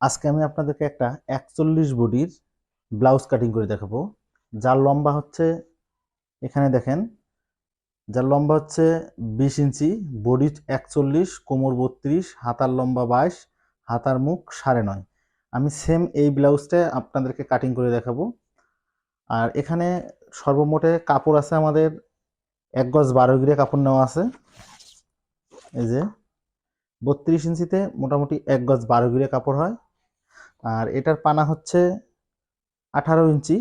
আজকে আমি আপনাদেরকে একটা 41 বডির ব্লাউজ কাটিং করে দেখাবো। যার লম্বা হচ্ছে, এখানে দেখেন, যার লম্বা হচ্ছে 20 ইঞ্চি, বডি 41, কোমর 32, হাতার লম্বা 22, হাতার মুখ 9.5। আমি সেম এই ব্লাউজটা আপনাদেরকে কাটিং করে দেখাবো। আর এখানে সর্বমোটে কাপড় আছে আমাদের 1 গজ 12 গিরে কাপড় নেওয়া আছে। এই যে 32 ইঞ্চিতে মোটামুটি 1 গজ 12 গিরে কাপড় হয়। আর এটার পানা হচ্ছে 18 ইঞ্চি,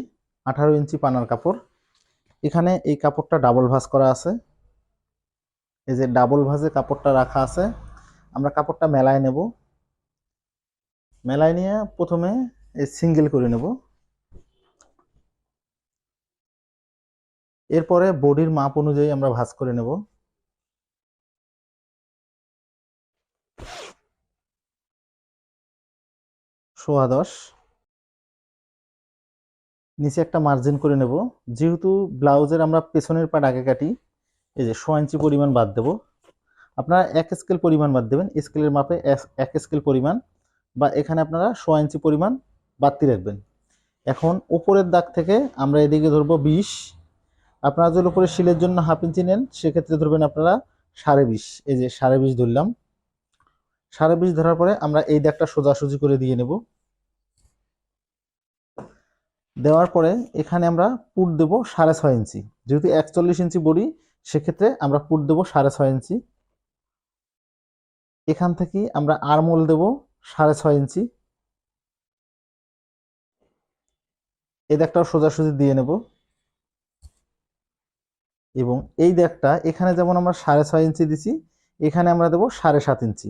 18 ইঞ্চি পানার কাপড়। এখানে এই কাপড়টা ডাবল ভাঁজ করা আছে। এই যে ডাবল ভাঁজে কাপড়টা রাখা আছে। আমরা কাপড়টা মেলায় নেব। মেলায় নিয়ে প্রথমে এই সিঙ্গেল করে নেব। এরপরে বডির মাপ অনুযায়ী আমরা ভাঁজ করে নেব। সোয়া 10। নিচে একটা মার্জিন করে নেব। যেহেতু ব্লাউজের আমরা পেছনের পাট আগে কাটি, এই যে 1.5 ইঞ্চি পরিমাণ বাদ দেব। আপনারা 1 স্কেল পরিমাণ বাদ দেবেন, স্কেলের মাপে 1 স্কেল পরিমাণ, বা এখানে আপনারা 1.5 ইঞ্চি পরিমাণ বাড়তি রাখবেন। এখন উপরের দাগ থেকে আমরা এদিকে ধরবো 20। আপনারা যদি উপরে শিলের জন্য 1/2 ইঞ্চি নেন, সেক্ষেত্রে ধরবেন আপনারা 20.5। এই যে 20.5 ধরলাম। 20.5 ধরার পরে আমরা এই দাগটা সোজাসুজি করে দিয়ে নেব। দেওয়ার পরে এখানে আমরা পুট দেব 6.5 ইঞ্চি। যেহেতু 41 ইঞ্চি বডি, সেক্ষেত্রে আমরা পুট দেব 6.5 ইঞ্চি। এখান থেকে আমরা আরমোল দেব 6.5 ইঞ্চি। এই দাগটাও সোজাসুজি দিয়ে নেব। এবং এই দাগটা এখানে যেমন আমরা 6.5 ইঞ্চি দিছি, এখানে আমরা দেব 7.5 ইঞ্চি।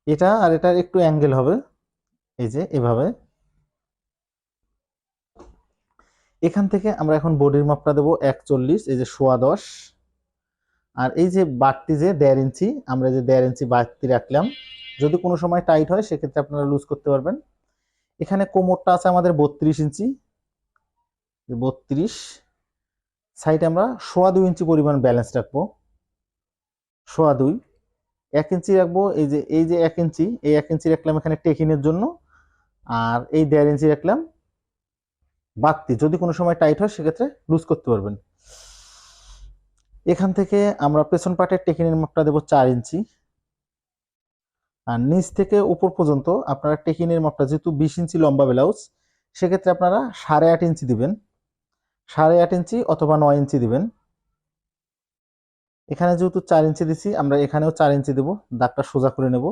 এটা আর এটার একটু অ্যাঙ্গেল হবে, এই যে এভাবে। এখান থেকে আমরা এখন বডির মাপটা দেবো 41, এই যে সোয়া 10। আর এই যে বাড়তি যে 1.5 ইঞ্চি, আমরা যে 1.5 ইঞ্চি বাড়তি রাখলাম, যদি কোনো সময় টাইট হয় সেক্ষেত্রে আপনারা লুজ করতে পারবেন। এখানে কোমরটা আছে আমাদের 32 ইঞ্চি, 32। সাইডে আমরা সোয়া 2 ইঞ্চি পরিমাণ ব্যালেন্স রাখবো, সোয়া 2। 1 ইঞ্চি রাখবো, এই যে 1 ইঞ্চি, এই 1 ইঞ্চি রাখলাম এখানে টেকিনের জন্য। আর এই 1.5 ইঞ্চি রাখলাম বাড়তি, যদি কোনো সময় টাইট হয় সেক্ষেত্রে লুজ করতে পারবেন। এখান থেকে আমরা পেছন পাটের টেকিনের মাপটা দেবো 4 ইঞ্চি। আর নিচ থেকে উপর পর্যন্ত আপনারা টেকিনের মাপটা, যেহেতু 20 ইঞ্চি লম্বা ব্লাউজ, সেক্ষেত্রে আপনারা 8.5 ইঞ্চি দিবেন, 8.5 ইঞ্চি অথবা 9 ইঞ্চি দিবেন। এখানে যেহেতু 4 ইঞ্চি দিছি, আমরা এখানেও 4 ইঞ্চি দেবো। দাগটা সোজা করে নেব।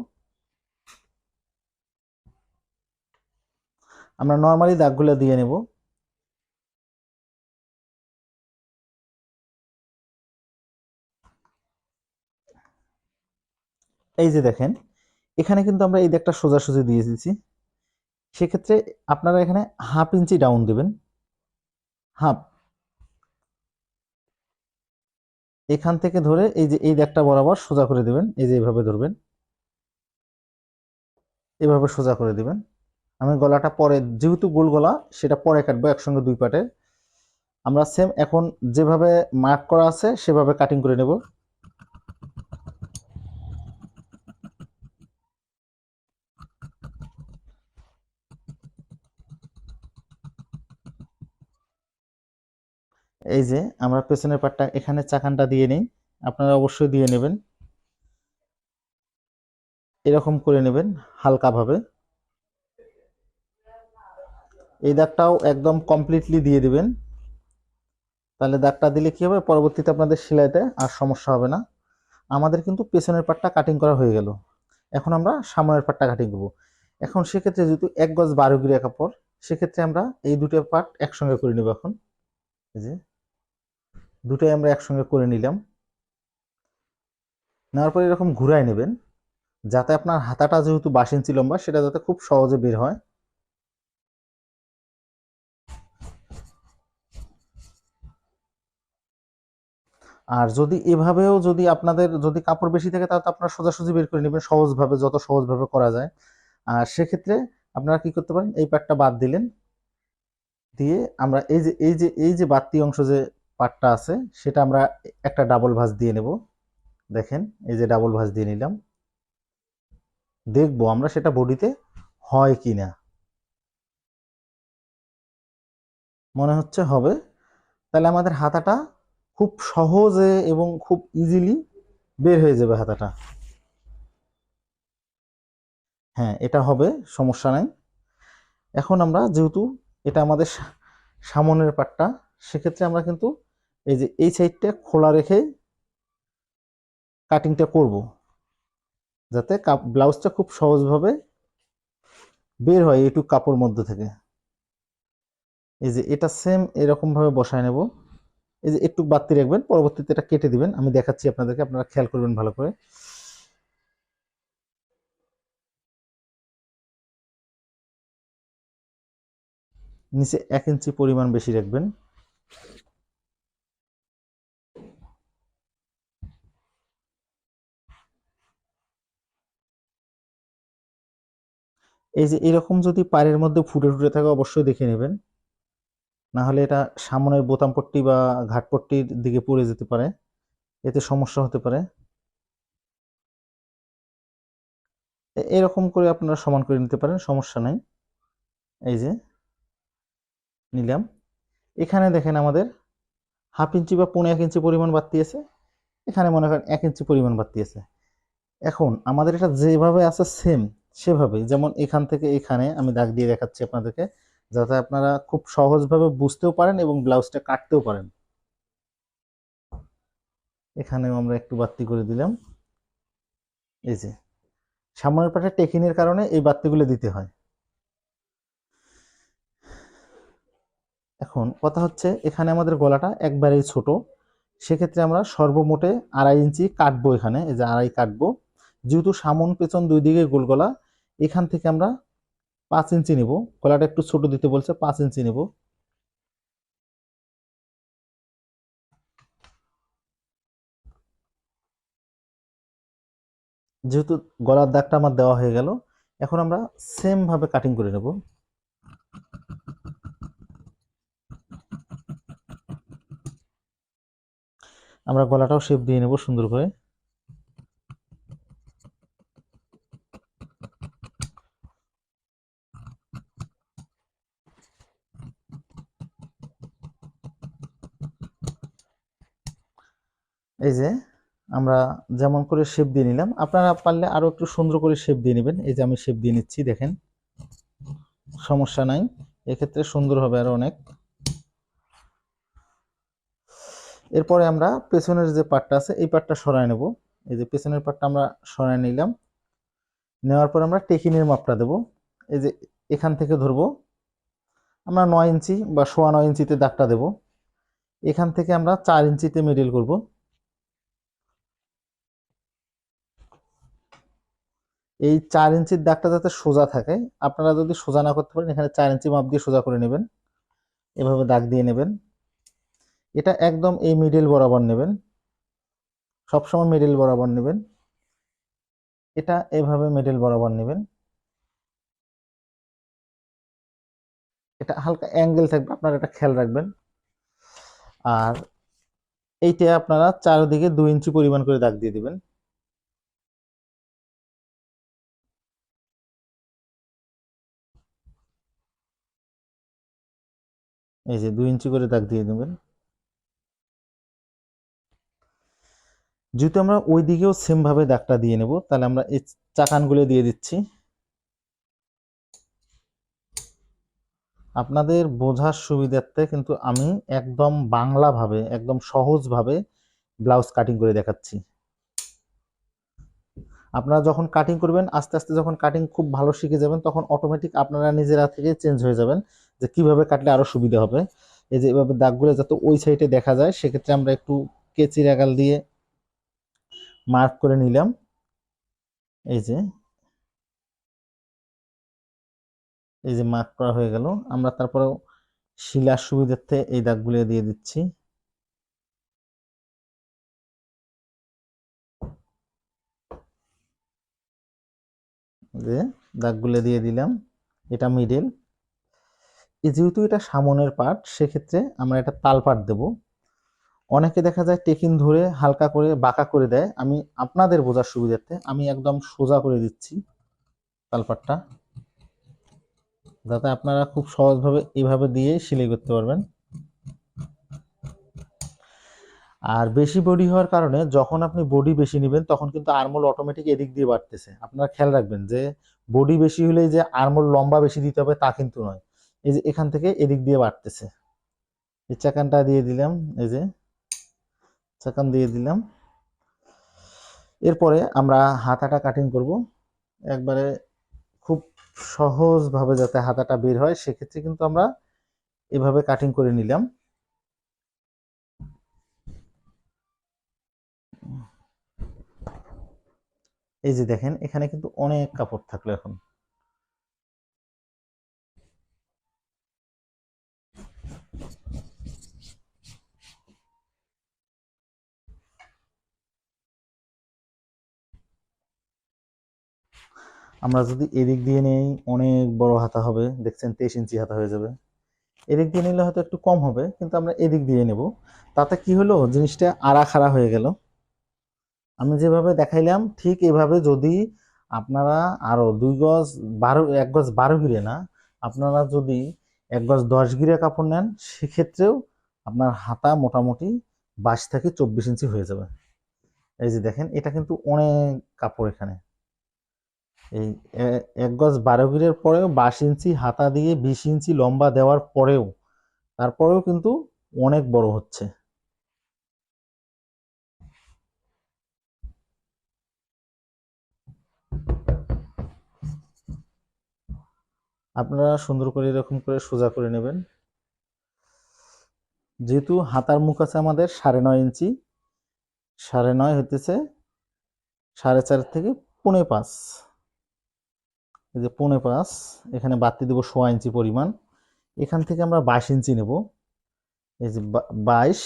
আমরা নর্মালি দাগগুলো দিয়ে নেব। এই যে দেখেন, এখানে কিন্তু আমরা এই দাগটা সোজাসুজি দিয়ে দিচ্ছি। সেক্ষেত্রে আপনারা এখানে 1/2 ইঞ্চি ডাউন দেবেন, হাফ। এখান থেকে ধরে এই যে এই দাগটা বরাবর সোজা করে দিবেন। এই যে এইভাবে ধরবেন, এভাবে সোজা করে দিবেন। আমি গলাটা পরে, যেহেতু গোল গলা, সেটা পরে কাটবো একসঙ্গে দুই পাটে। আমরা সেম এখন যেভাবে মার্ক করা আছে সেভাবে কাটিং করে নেব। এই যে আমরা পেছনের পাটটা এখানে চাকানটা দিয়ে নিই, আপনারা অবশ্যই দিয়ে নেবেন। এরকম করে নেবেন হালকাভাবে। এই দাগটাও একদম কমপ্লিটলি দিয়ে দিবেন। তাহলে দাগটা দিলে কি হবে, পরবর্তীতে আপনাদের সেলাইতে আর সমস্যা হবে না। আমাদের কিন্তু পেছনের পাটটা কাটিং করা হয়ে গেল। এখন আমরা সামনের পাটটা কাটিং করব। এখন সেক্ষেত্রে যেহেতু 1 গজ 12 গিরা কাপড়, সেক্ষেত্রে আমরা এই দুটো পার্ট একসঙ্গে করে নেব। এখন এই যে দুটোই আমরা একসঙ্গে করে নিলাম। নেওয়ার পরে এরকম ঘুরায় নেবেন, যাতে আপনার হাতাটা যেহেতু 22 ইঞ্চি লম্বা, সেটা যাতে খুব সহজে বের হয়। আর যদি এভাবেও, যদি আপনাদের যদি কাপড় বেশি থাকে, তাহলে তো আপনারা সোজাসুজি বের করে নেবেন সহজভাবে, যত সহজভাবে করা যায়। আর সেক্ষেত্রে আপনারা কি করতে পারেন, এই পাটটা বাদ দিলেন, দিয়ে আমরা এই যে বাড়তি অংশ যে পাটটা আছে, সেটা আমরা একটা ডাবল ভাঁজ দিয়ে নেব। দেখেন, এই যে ডাবল ভাঁজ দিয়ে নিলাম। দেখবো আমরা সেটা বডিতে হয় কি না। মনে হচ্ছে হবে। তাহলে আমাদের হাতাটা খুব সহজে এবং খুব ইজিলি বের হয়ে যাবে হাতাটা। হ্যাঁ, এটা হবে, সমস্যা নাই। এখন আমরা যেহেতু এটা আমাদের সামনের পাটটা, সেক্ষেত্রে আমরা কিন্তু এই যে এই সাইডটা খোলা রেখে কাটিংটা করব, যাতে ব্লাউজটা খুব সহজভাবে বের হয় এইটুকু কাপড় মধ্যে থেকে। এই যে এটা সেম এরকম ভাবে বসায় নেব। এই যে একটু বাড়তি রাখবেন, পরবর্তীতে এটা কেটে দিবেন, আমি দেখাচ্ছি আপনাদেরকে, আপনারা খেয়াল করবেন ভালো করে। নিচে 1 ইঞ্চি পরিমাণ বেশি রাখবেন। এই যে এরকম যদি পায়ের মধ্যে ফুটে ফুটে থাকে অবশ্যই দেখে নেবেন, না হলে এটা সামনের বোতাম পট্টি বা ঘাট পট্টির দিকে পড়ে যেতে পারে, এতে সমস্যা হতে পারে। এরকম করে আপনারা সমান করে নিতে পারেন, সমস্যা নাই। এই যে নিলাম। এখানে দেখেন আমাদের 1/2 ইঞ্চি বা 1.5 ইঞ্চি পরিমাণ বাড়তি আছে, এখানে মনে করেন 1 ইঞ্চি পরিমাণ বাড়তি আছে। এখন আমাদের এটা যেভাবে আছে সেম সেভাবে, যেমন এখান থেকে এখানে আমি দাগ দিয়ে দেখাচ্ছি আপনাদেরকে, যাতে আপনারা খুব সহজভাবে বুঝতেও পারেন এবং ব্লাউজটা কাটতেও পারেন। এখানেও আমরা একটু বাড়তি করে দিলাম। এই যে সামনের পাটে টেকিনের কারণে এই বাড়তিগুলো দিতে হয়। এখন কথা হচ্ছে এখানে আমাদের গলাটা একবারেই ছোট, সেক্ষেত্রে আমরা সর্বমোটে 2.5 ইঞ্চি কাটবো। এখানে এই যে 2.5 কাটবো, যেহেতু সামন পেছন দুই দিকে গোল গলা, এখান থেকে আমরা 5 ইঞ্চি নিব। গলাটা একটু ছোট দিতে বলছে, 5 ইঞ্চি নিব। যেহেতু গলার দাগটা আমার দেওয়া হয়ে গেল, এখন আমরা সেম ভাবে কাটিং করে নেব। আমরা গলাটাও শেপ দিয়ে নেব সুন্দর করে। এই যে আমরা যেমন করে শেপ দিয়ে নিলাম, আপনারা পারলে আরো একটু সুন্দর করে শেপ দিয়ে নেবেন। এই যে আমি শেপ দিয়ে নিচ্ছি, দেখেন, সমস্যা নাই, এক্ষেত্রে সুন্দর হবে আরো অনেক। এরপরে আমরা পেছনের যে পার্টটা আছে এই পার্টটা সরায় নেব। এই যে পেছনের পার্টটা আমরা সরায় নিলাম। নেওয়ার পর আমরা টেকিনের মাপটা দেব। এই যে এখান থেকে ধরবো, আমরা 9 ইঞ্চি বা 9.25 ইঞ্চিতে দাগটা দেব। এখান থেকে আমরা 4 ইঞ্চিতে মিডল করব। এই 4 ইঞ্চির দাগটা যাতে সোজা থাকে, আপনারা যদি সোজা না করতে পারেন এখানে 4 ইঞ্চি মাপ দিয়ে সোজা করে নেবেন, এভাবে দাগ দিয়ে নেবেন। এটা একদম এই মিডল বরাবর নেবেন, সবসময় মিডল বরাবর নেবেন। এটা এভাবে মিডল বরাবর নেবেন। এটা হালকা অ্যাঙ্গেল থাকবে, আপনারা এটা খেয়াল রাখবেন। আর এইটা আপনারা চারিদিকে 2 ইঞ্চি পরিমাণ করে দাগ দিয়ে দিবেন। এই যে 2 ইঞ্চি করে দাগ দিয়ে দেবেন। যেহেতু আমরা ওই দিকেও সেম ভাবে দাগটা দিয়ে নেব, তাহলে আমরা এই চাকানগুলো দিয়ে দিচ্ছি। আপনাদের বোঝার সুবিধার্থে কিন্তু আমি একদম বাংলা ভাবে, একদম সহজ ভাবে ব্লাউজ কাটিং করে দেখাচ্ছি। আপনারা যখন কাটিং করবেন, আস্তে আস্তে যখন কাটিং খুব ভালো শিখে যাবেন, তখন অটোমেটিক আপনারা নিজেরা থেকে চেঞ্জ হয়ে যাবেন যে কিভাবে কাটলে আরো সুবিধা হবে। এই যে এভাবে দাগগুলো যাতে ওই সাইডে দেখা যায়, সেক্ষেত্রে আমরা একটু কেচির আগাল দিয়ে মার্ক করে নিলাম। এই যে এই যে মার্ক করা হয়ে গেল, আমরা তারপরেও শিলার সুবিধার্থে এই দাগগুলো দিয়ে দিচ্ছি। যে দাগগুলো দিয়ে দিলাম, এটা মিডল। যেহেতু এটা সামনের পার্ট, সেক্ষেত্রে আমরা এটা তাল পাট দেব। অনেকে দেখা যায় টেকিন ধরে হালকা করে বাঁকা করে দেয়, আমি আপনাদের বোঝার সুবিধার্থে আমি একদম সোজা করে দিচ্ছি। তালপাটটা, যাতে আপনারা খুব সহজভাবে এইভাবে দিয়ে সেলাই করতে পারবেন। আর বেশি বডি হওয়ার কারণে যখন আপনি বডি বেশি নেবেন তখন কিন্তু আর্মহোল অটোমেটিক এদিক দিয়ে বাড়তেছে। আপনারা খেয়াল রাখবেন যে বডি বেশি হলেই যে আর্মহোল লম্বা বেশি দিতে হবে তা কিন্তু নয়। এই যে এখান থেকে এদিক দিয়ে বাড়তেছে। এই চাকানটা দিয়ে দিলাম, এই যে চাকান দিয়ে দিলাম। এরপরে আমরা হাতাটা কাটিং করব একবারে খুব সহজভাবে, যাতে হাতাটা বের হয়। সেক্ষেত্রে কিন্তু আমরা এভাবে কাটিং করে নিলাম। এই যে দেখেন এখানে কিন্তু অনেক কাপড় থাকলো। এখন আমরা যদি এদিক দিয়ে নেই অনেক বড় হাতা হবে, দেখছেন 23 ইঞ্চি হাতা হয়ে যাবে। এদিক দিয়ে নিলে হয়তো একটু কম হবে, কিন্তু আমরা এদিক দিয়ে নেব। তাতে কি হলো, জিনিসটা আড়া খাড়া হয়ে গেল। আমি যেভাবে দেখাইলাম ঠিক এভাবে যদি আপনারা আরো 2 গজ 1 গজ 12 গিরে না, আপনারা যদি 1 গজ 10 গিরে কাপড় নেন, সেক্ষেত্রেও আপনার হাতা মোটামুটি 22 থেকে 24 ইঞ্চি হয়ে যাবে। এই যে দেখেন এটা কিন্তু অনেক কাপড়। এখানে এই 1 গজ 12 গিরের পরেও 22 ইঞ্চি হাতা দিয়ে 20 ইঞ্চি লম্বা দেওয়ার পরেও তারপরেও কিন্তু অনেক বড় হচ্ছে। আপনারা সুন্দর করে এরকম করে সোজা করে নেবেন। যেহেতু হাতার মুখ আছে আমাদের 9.5 ইঞ্চি, 9.5 হইতেছে 4.5 থেকে 4.5। এই যে 4.5, এখানে বাড়তি দেবো 1.5 ইঞ্চি পরিমাণ। এখান থেকে আমরা 22 ইঞ্চি নেব। এই যে 22,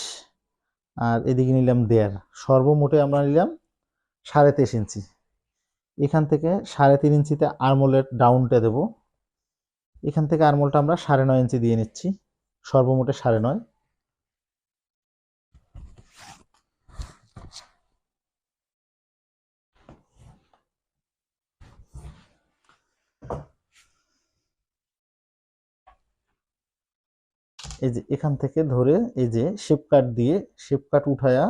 আর এদিকে নিলাম 1.5, সর্বমোটে আমরা নিলাম 23.5 ইঞ্চি। এখান থেকে 3.5 ইঞ্চিতে আর্মোলের ডাউনটা দেব। এখান থেকে আর্মোলটা আমরা 9.5 ইঞ্চি দিয়ে নিচ্ছি, সর্বমোটে 9.5। এই যে এখান থেকে ধরে এই যে শেপ কাট দিয়ে শেপ কাট উঠায়া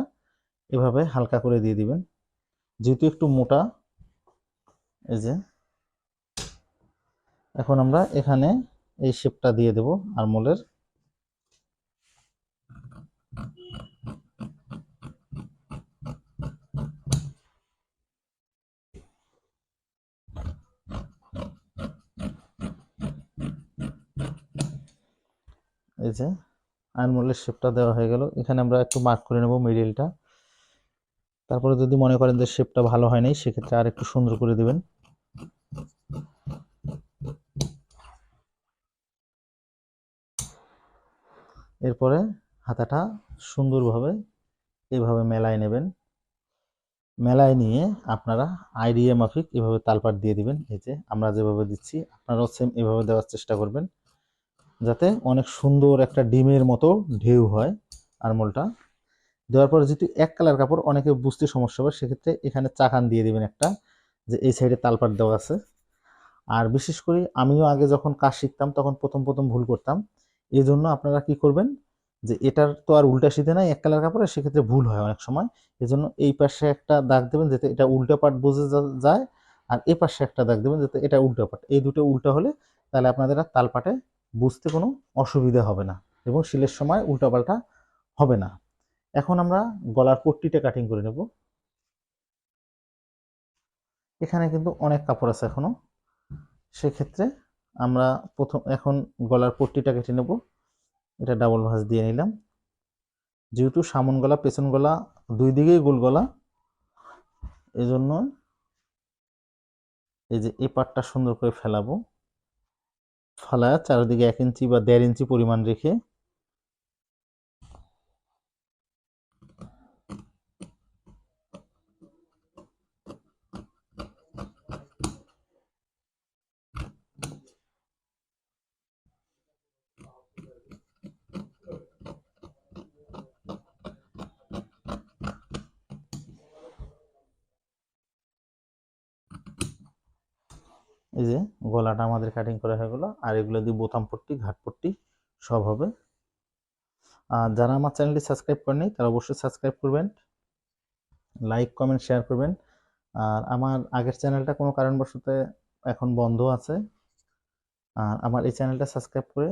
এভাবে হালকা করে দিয়ে দিবেন, যেহেতু একটু মোটা। এই যে এখন আমরা এখানে এই শেপটা দিয়ে দেব আরমোলের। এই যে আরমোলের শেপটা দেওয়া হয়ে গেল। এখানে আমরা একটু মার্ক করে নেব মিডিলটা। তারপরে যদি মনে করেন যে শেপটা ভালো হয় নাই, সেক্ষেত্রে আর একটু সুন্দর করে দিবেন। এরপরে হাতাটা সুন্দরভাবে এইভাবে মেলায় নেবেন। মেলায় নিয়ে আপনারা আইডিয়া মাফিক এভাবে তালপাট দিয়ে দিবেন। এই যে আমরা যেভাবে দিচ্ছি আপনারাও সেম এভাবে দেওয়ার চেষ্টা করবেন, যাতে অনেক সুন্দর একটা ডিমের মতো ঢেউ হয় আরমোলটা। দেওয়ার পরে যেহেতু এক কালার কাপড়, অনেকে বুঝতে সমস্যা হবে, সেক্ষেত্রে এখানে চাকান দিয়ে দিবেন একটা, যে এই সাইডে তালপাট দেওয়া আছে। আর বিশেষ করে আমিও আগে যখন কাজ শিখতাম তখন প্রথম প্রথম ভুল করতাম। এই জন্য আপনারা কি করবেন, যে এটার তো আর উল্টা সিধে নাই এক কালার কাপড়ে, সেক্ষেত্রে ভুল হয় অনেক সময়। এই জন্য এই পাশে একটা দাগ দেবেন যাতে এটা উল্টা পাট বোঝা যায়, আর এই পাশে একটা দাগ দেবেন যাতে এটা উল্টা পাট। এই দুটো উল্টা হলে তাহলে আপনাদের আর তালপাটে বুঝতে কোনো অসুবিধা হবে না, এবং সিলের সময় উল্টাপাল্টা হবে না। এখন আমরা গলার পট্টিটা কাটিং করে নেব। এখানে কিন্তু অনেক কাপড় আছে এখনো, সেক্ষেত্রে আমরা এখন গলার পট্টিটা কেটে নেব। এটা ডাবল ভাঁজ দিয়ে নিলাম। যেহেতু সামন গলা পেছন গলা দুই দিকেই গোল গলা, এজন্য এই যে এই পাটটা সুন্দর করে ফেলাবো। ফেলায় চারিদিকে 1 ইঞ্চি বা 1.5 ইঞ্চি পরিমাণ রেখে এই যে গলাটা আমাদের কাটিং করা হয়ে গেল, আর এগুলো দিয়ে বোতাম পট্টি, ঘাট পট্টি সব হবে। আর যারা আমার চ্যানেলটি সাবস্ক্রাইব করেনি তারা অবশ্যই সাবস্ক্রাইব করবেন, লাইক কমেন্ট শেয়ার করবেন। আর আমার আগের চ্যানেলটা কোনো কারণবশত এখন বন্ধ আছে, আর আমার এই চ্যানেলটা সাবস্ক্রাইব করে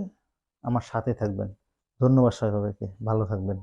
আমার সাথে থাকবেন। ধন্যবাদ সবাইকে, ভালো থাকবেন।